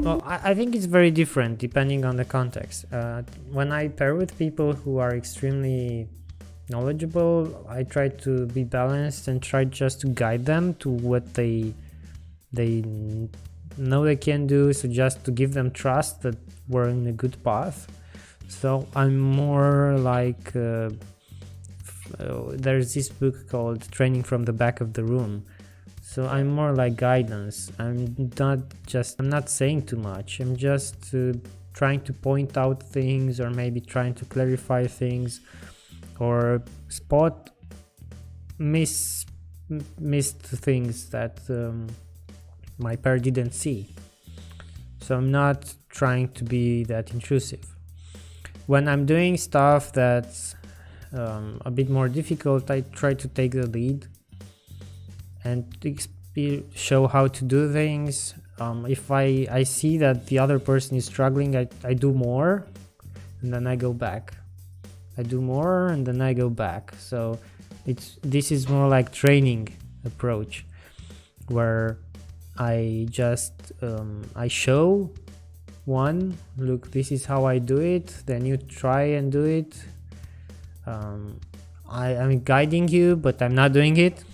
Well, I think it's very different depending on the context. When I pair with people who are extremely knowledgeable, I try to be balanced and try just to guide them to what they know they can do. So just to give them trust that we're in a good path. So I'm more like there's this book called Training from the Back of the Room. So I'm more like guidance. I'm not saying too much. I'm just trying to point out things, or maybe trying to clarify things, or spot missed things that my pair didn't see. So I'm not trying to be that intrusive. When I'm doing stuff that's a bit more difficult, I try to take the lead and show how to do things. If I see that the other person is struggling, I do more, and then I go back. I do more, and then I go back. So this is more like training approach, where I just I show one, look, this is how I do it, then you try and do it. I'm guiding you, but I'm not doing it.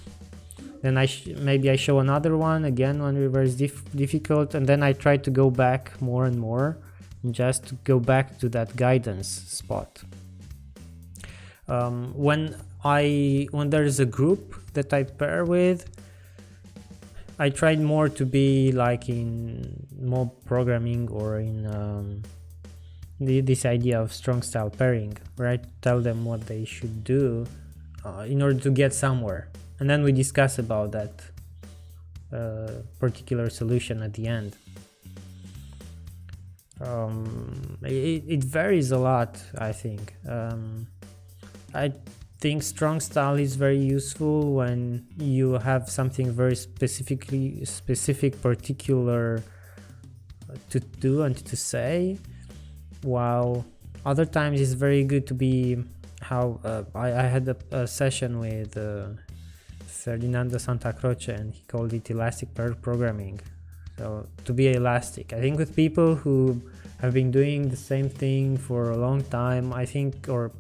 Then maybe I show another one again when it was difficult, and then I try to go back more and more, and just to go back to that guidance spot. When there's a group that I pair with, I tried more to be like in mob programming, or in this idea of strong style pairing, where I tell them what they should do in order to get somewhere, and then we discuss about that particular solution at the end. It varies a lot, I think. I think strong style is very useful when you have something very specific, particular to do and to say, while other times it's very good to be I had a session with Ferdinando Santa Croce, and he called it elastic pair programming. So to be elastic, I think with people who have been doing the same thing for a long time, I think, or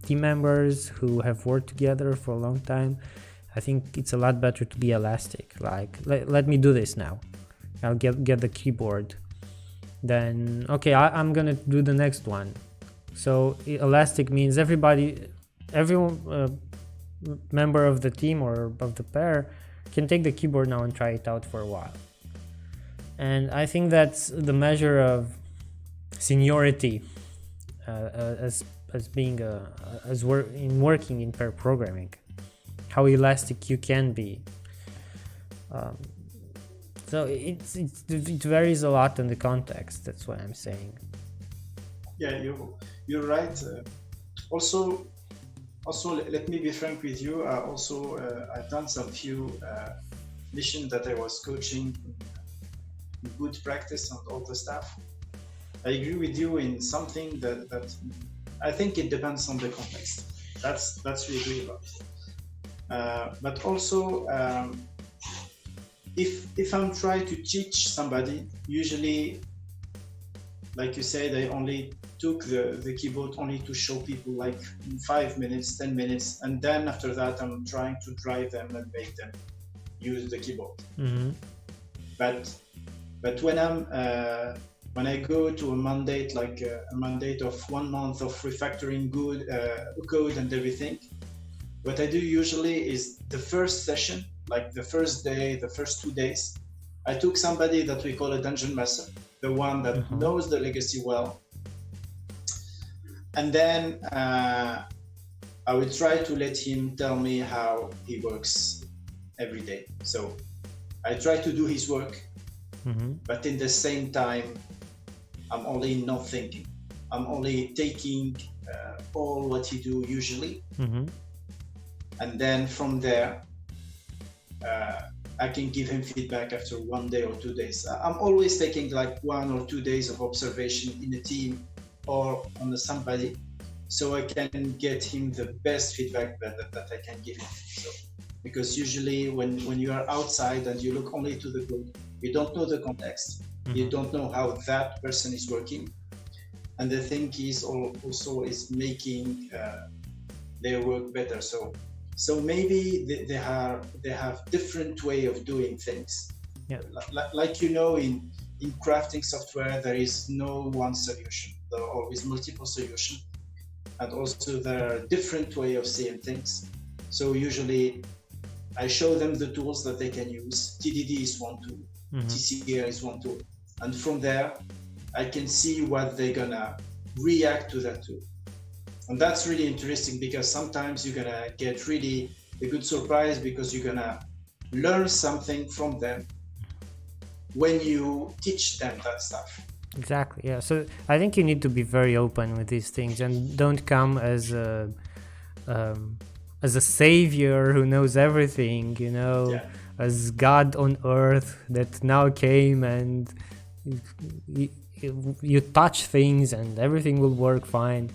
team members who have worked together for a long time, I think it's a lot better to be elastic. Like, let me do this now. I'll get the keyboard. Then, okay, I'm gonna do the next one. So elastic means every member of the team or of the pair can take the keyboard now and try it out for a while. And I think that's the measure of seniority as being working in pair programming, how elastic you can be. So it varies a lot in the context. That's what I'm saying. Yeah, you're right. Also, let me be frank with you. I've done some few missions that I was coaching, good practice and all the stuff. I agree with you in something that I think it depends on the context. That's we agree about. But also, if I'm trying to teach somebody, usually, like you said, I only took the keyboard only to show people like in 5 minutes, 10 minutes, and then after that I'm trying to drive them and make them use the keyboard. Mm-hmm. But when I go to a mandate, like a mandate of 1 month of refactoring code and everything, what I do usually is the first session, like the first day, the first 2 days, I took somebody that we call a dungeon master, the one that knows the legacy well. And then I will try to let him tell me how he works every day. So I try to do his work, but in the same time, I'm only not thinking. I'm only taking all what he do usually. And then from there, I can give him feedback after 1 day or 2 days. I'm always taking like 1 or 2 days of observation in a team or on somebody, so I can get him the best feedback that I can give him. So, because usually when you are outside and you look only to the code, you don't know the context. You don't know how that person is working, and the thing is also is making their work better. So maybe they have different way of doing things. Yeah. Like in crafting software, there is no one solution. There are always multiple solutions, and also there are different way of seeing things. So usually I show them the tools that they can use. TDD is one tool, TCR is one tool, and from there I can see what they're gonna react to that tool. And that's really interesting, because sometimes you're gonna get really a good surprise, because you're gonna learn something from them when you teach them that stuff. Exactly. Yeah. So I think you need to be very open with these things, and don't come as a savior who knows everything, as God on earth that now came and you touch things and everything will work fine.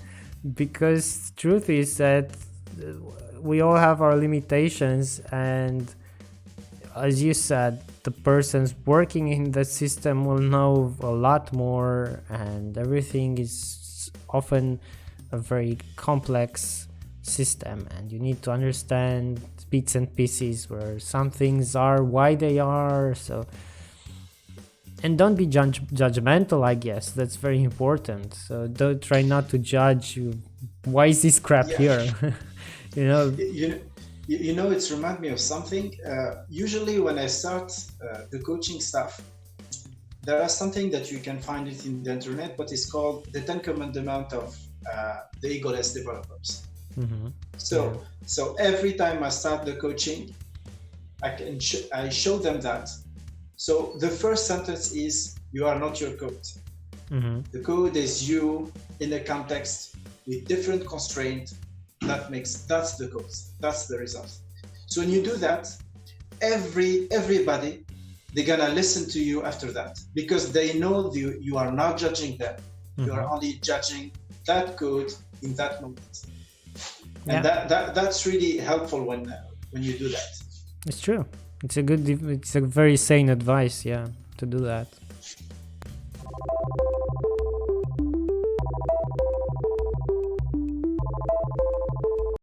Because truth is that we all have our limitations, and as you said, the persons working in the system will know a lot more, and everything is often a very complex system, and you need to understand bits and pieces where some things are, why they are. So, and don't be judgmental, I guess. That's very important. So don't try not to judge. Why is this crap here? It's remind me of something. Usually when I start the coaching stuff, there are something that you can find it in the internet, but it's called the 10 Commandments of the egoless developers. So every time I start the coaching, I show them that. So the first sentence is, you are not your code. The code is you in a context with different constraints. That's the code. That's the result. So when you do that, everybody, they're gonna listen to you after that, because they know you are not judging them. You are only judging that code in that moment. And that's really helpful when you do that. It's true. It's a very sane advice, to do that.